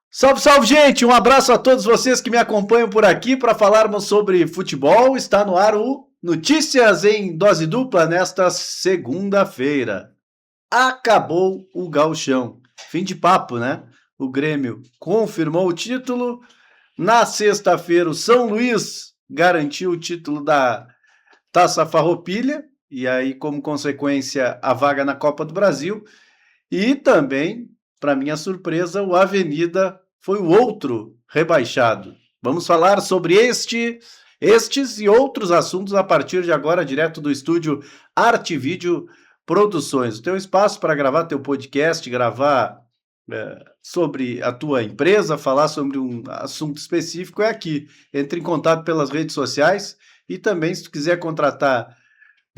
Salve, salve, gente! Um abraço a todos vocês que me acompanham por aqui para falarmos sobre futebol. Está no ar o Notícias em Dose Dupla nesta segunda-feira. Acabou o gauchão. Fim de papo, né? O Grêmio confirmou o título. Na sexta-feira, o São Luís garantiu o título da Taça Farroupilha. E aí, como consequência, a vaga na Copa do Brasil. E também, para minha surpresa, o Avenida foi o outro rebaixado. Vamos falar sobre estes e outros assuntos a partir de agora, direto do estúdio Arte Vídeo Produções. O teu espaço para gravar teu podcast, gravar sobre a tua empresa, falar sobre um assunto específico é aqui. Entre em contato pelas redes sociais e também, se tu quiser contratar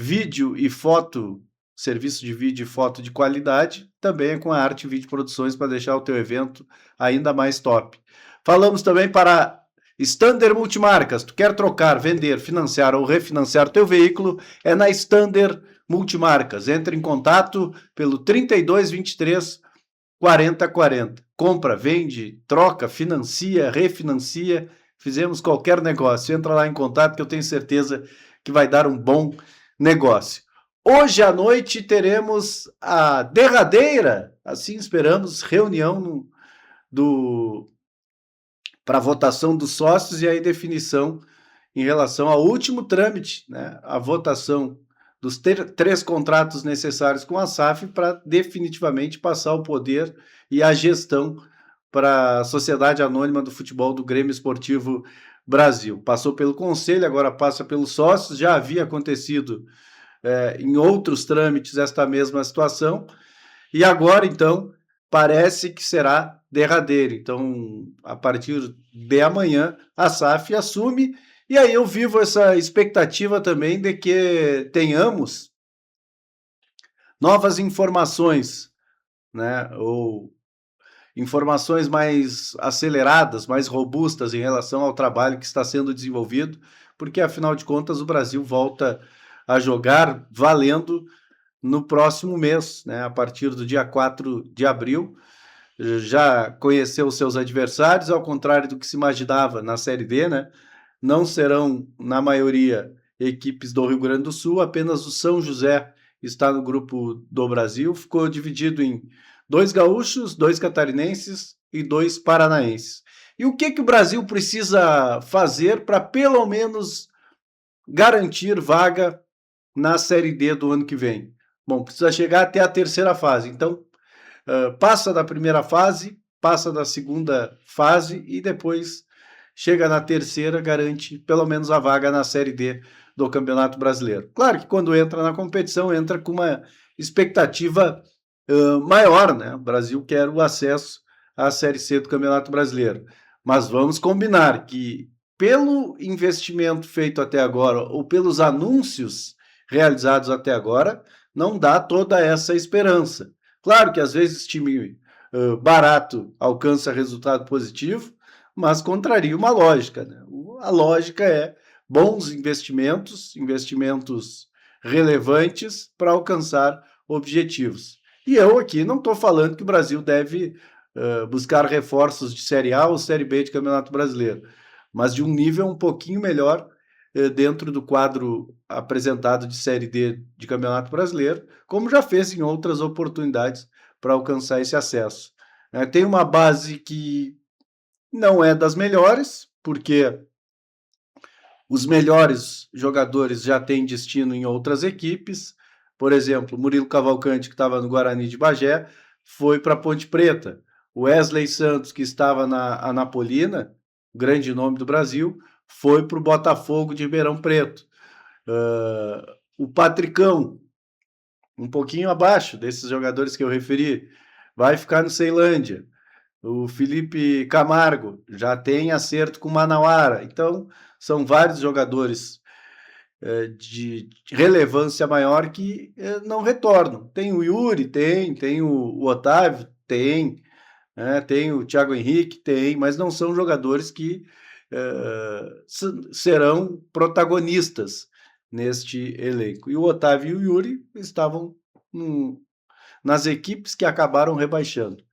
vídeo e foto, serviço de vídeo e foto de qualidade, também é com a Arte Vídeo Produções para deixar o teu evento ainda mais top. Falamos também para Stander Multimarcas. Tu quer trocar, vender, financiar ou refinanciar teu veículo? É na Stander Multimarcas. Entre em contato pelo 3223 4040. Compra, vende, troca, financia, refinancia. Fizemos qualquer negócio. Entra lá em contato que eu tenho certeza que vai dar um bom negócio. Hoje à noite teremos a derradeira, assim esperamos, reunião para votação dos sócios e aí definição em relação ao último trâmite, né? A votação dos três contratos necessários com a SAF para definitivamente passar o poder e a gestão para a Sociedade Anônima do Futebol do Grêmio Esportivo Brasil. Passou pelo Conselho, agora passa pelos sócios, já havia acontecido em outros trâmites esta mesma situação, e agora, então, parece que será derradeiro. Então, a partir de amanhã, a SAF assume, e aí eu vivo essa expectativa também de que tenhamos novas informações, né, ou informações mais aceleradas, mais robustas em relação ao trabalho que está sendo desenvolvido, porque, afinal de contas, o Brasil volta a jogar valendo no próximo mês, né? A partir do dia 4 de abril, já conheceu os seus adversários, ao contrário do que se imaginava na Série D, né? Não serão, na maioria, equipes do Rio Grande do Sul, apenas o São José está no grupo do Brasil, ficou dividido em 2 gaúchos, 2 catarinenses e 2 paranaenses. E o que o Brasil precisa fazer para, pelo menos, garantir vaga na Série D do ano que vem? Bom, precisa chegar até a terceira fase. Então, passa da primeira fase, passa da segunda fase e depois chega na terceira, garante pelo menos a vaga na Série D do Campeonato Brasileiro. Claro que quando entra na competição, entra com uma expectativa maior, né? O Brasil quer o acesso à Série C do Campeonato Brasileiro. Mas vamos combinar que, pelo investimento feito até agora, ou pelos anúncios realizados até agora, não dá toda essa esperança. Claro que às vezes time barato alcança resultado positivo, mas contraria uma lógica, né? A lógica é bons investimentos, investimentos relevantes para alcançar objetivos. E eu aqui não estou falando que o Brasil deve buscar reforços de Série A ou Série B de Campeonato Brasileiro, mas de um nível um pouquinho melhor dentro do quadro apresentado de Série D de Campeonato Brasileiro, como já fez em outras oportunidades para alcançar esse acesso. Tem uma base que não é das melhores, porque os melhores jogadores já têm destino em outras equipes. Por exemplo, Murilo Cavalcante, que estava no Guarani de Bagé, foi para Ponte Preta. O Wesley Santos, que estava na Anapolina, grande nome do Brasil, foi para o Botafogo de Ribeirão Preto. O Patricão, um pouquinho abaixo desses jogadores que eu referi, vai ficar no Ceilândia. O Felipe Camargo já tem acerto com o Manauara. Então, são vários jogadores de relevância maior que não retornam. Tem o Yuri, tem o Otávio, tem o Thiago Henrique, tem, mas não são jogadores que serão protagonistas neste elenco. E o Otávio e o Yuri estavam nas equipes que acabaram rebaixando.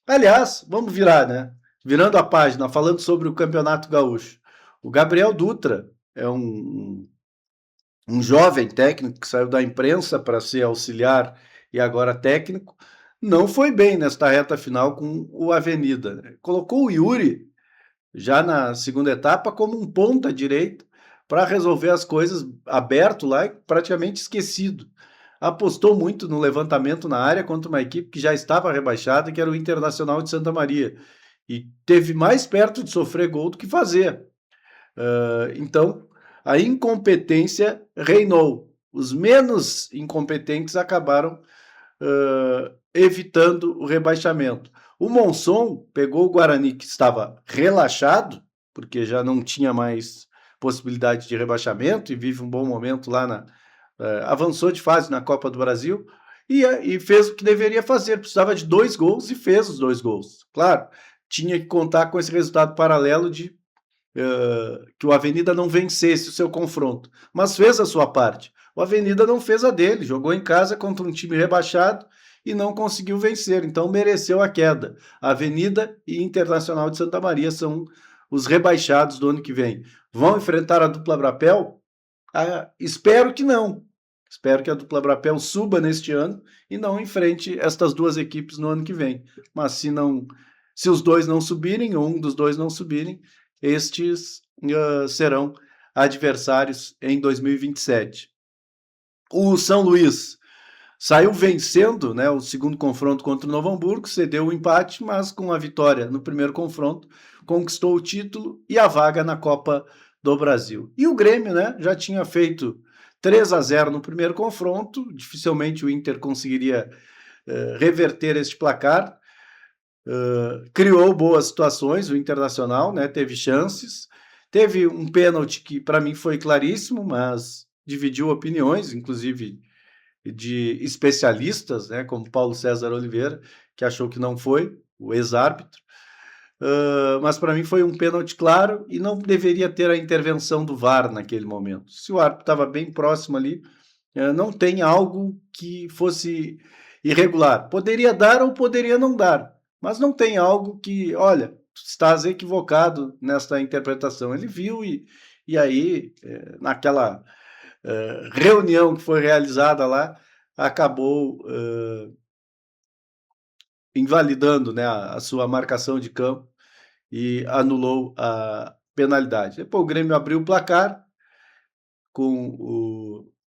Aliás, vamos virar, né? Virando a página, falando sobre o Campeonato Gaúcho. O Gabriel Dutra é um jovem técnico que saiu da imprensa para ser auxiliar e agora técnico. Não foi bem nesta reta final com o Avenida, né? Colocou o Yuri já na segunda etapa como um ponta direito para resolver as coisas aberto lá e praticamente esquecido. Apostou muito no levantamento na área contra uma equipe que já estava rebaixada, que era o Internacional de Santa Maria, e teve mais perto de sofrer gol do que fazer. Então, a incompetência reinou. Os menos incompetentes acabaram evitando o rebaixamento. O Monson pegou o Guarani, que estava relaxado, porque já não tinha mais possibilidade de rebaixamento e vive um bom momento lá avançou de fase na Copa do Brasil e fez o que deveria fazer. Precisava de 2 gols e fez os 2 gols. Claro, tinha que contar com esse resultado paralelo de que o Avenida não vencesse o seu confronto, mas fez a sua parte. O Avenida não fez a dele, jogou em casa contra um time rebaixado e não conseguiu vencer, então mereceu a queda. A Avenida e Internacional de Santa Maria são os rebaixados do ano que vem. Vão enfrentar a dupla Brapel? Espero que não. Espero que a dupla Brapel suba neste ano e não enfrente estas duas equipes no ano que vem. Mas se os dois não subirem, ou um dos dois não subirem, estes serão adversários em 2027. O São Luís saiu vencendo, né, o segundo confronto contra o Novo Hamburgo, cedeu o empate, mas com a vitória no primeiro confronto, conquistou o título e a vaga na Copa do Brasil. E o Grêmio, né, já tinha feito 3-0 no primeiro confronto, dificilmente o Inter conseguiria reverter este placar. Criou boas situações, o Internacional, né, teve chances, teve um pênalti que para mim foi claríssimo, mas dividiu opiniões, inclusive de especialistas, né, como Paulo César Oliveira, que achou que não foi, o ex-árbitro, mas para mim foi um pênalti claro e não deveria ter a intervenção do VAR naquele momento. Se o árbitro estava bem próximo ali, não tem algo que fosse irregular. Poderia dar ou poderia não dar, mas não tem algo que, olha, estás equivocado nesta interpretação. Ele viu e aí, naquela reunião que foi realizada lá, acabou invalidando, né, a sua marcação de campo e anulou a penalidade. Depois o Grêmio abriu o placar com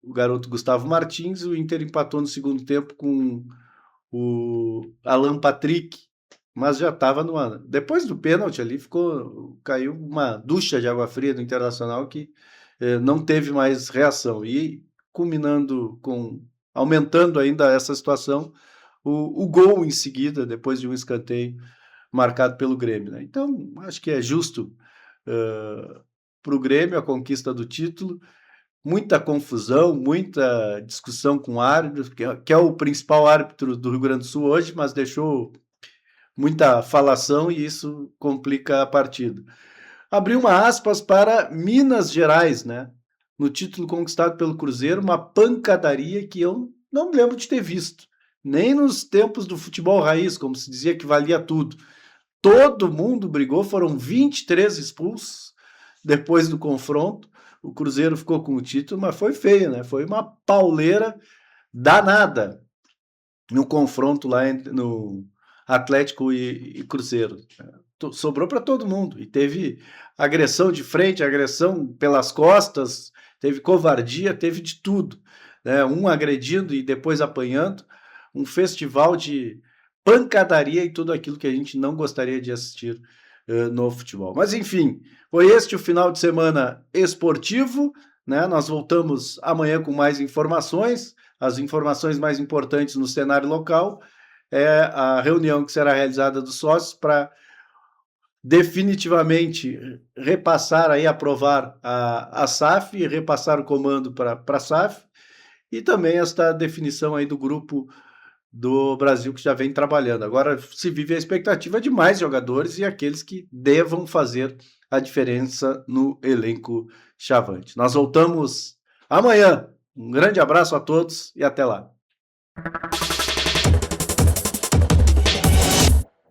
o garoto Gustavo Martins, o Inter empatou no segundo tempo com o Alan Patrick, mas já estava no depois do pênalti ali caiu uma ducha de água fria do Internacional que não teve mais reação e culminando aumentando ainda essa situação o gol em seguida depois de um escanteio marcado pelo Grêmio, né? Então acho que é justo para o Grêmio a conquista do título. Muita confusão, muita discussão com o árbitro, que é o principal árbitro do Rio Grande do Sul hoje, mas deixou muita falação e isso complica a partida. Abriu uma aspas para Minas Gerais, né? No título conquistado pelo Cruzeiro, uma pancadaria que eu não me lembro de ter visto. Nem nos tempos do futebol raiz, como se dizia que valia tudo. Todo mundo brigou, foram 23 expulsos depois do confronto. O Cruzeiro ficou com o título, mas foi feio, né? Foi uma pauleira danada no confronto lá no Atlético e Cruzeiro. Sobrou para todo mundo. E teve agressão de frente, agressão pelas costas, teve covardia, teve de tudo. Né? Um agredindo e depois apanhando. Um festival de pancadaria e tudo aquilo que a gente não gostaria de assistir no futebol. Mas enfim, foi este o final de semana esportivo, né? Nós voltamos amanhã com mais informações, as informações mais importantes no cenário local, a reunião que será realizada dos sócios para definitivamente repassar aí, aprovar a SAF e repassar o comando para a SAF, e também esta definição aí do grupo do Brasil que já vem trabalhando. Agora se vive a expectativa de mais jogadores e aqueles que devam fazer a diferença no elenco chavante. Nós voltamos amanhã. Um grande abraço a todos e até lá.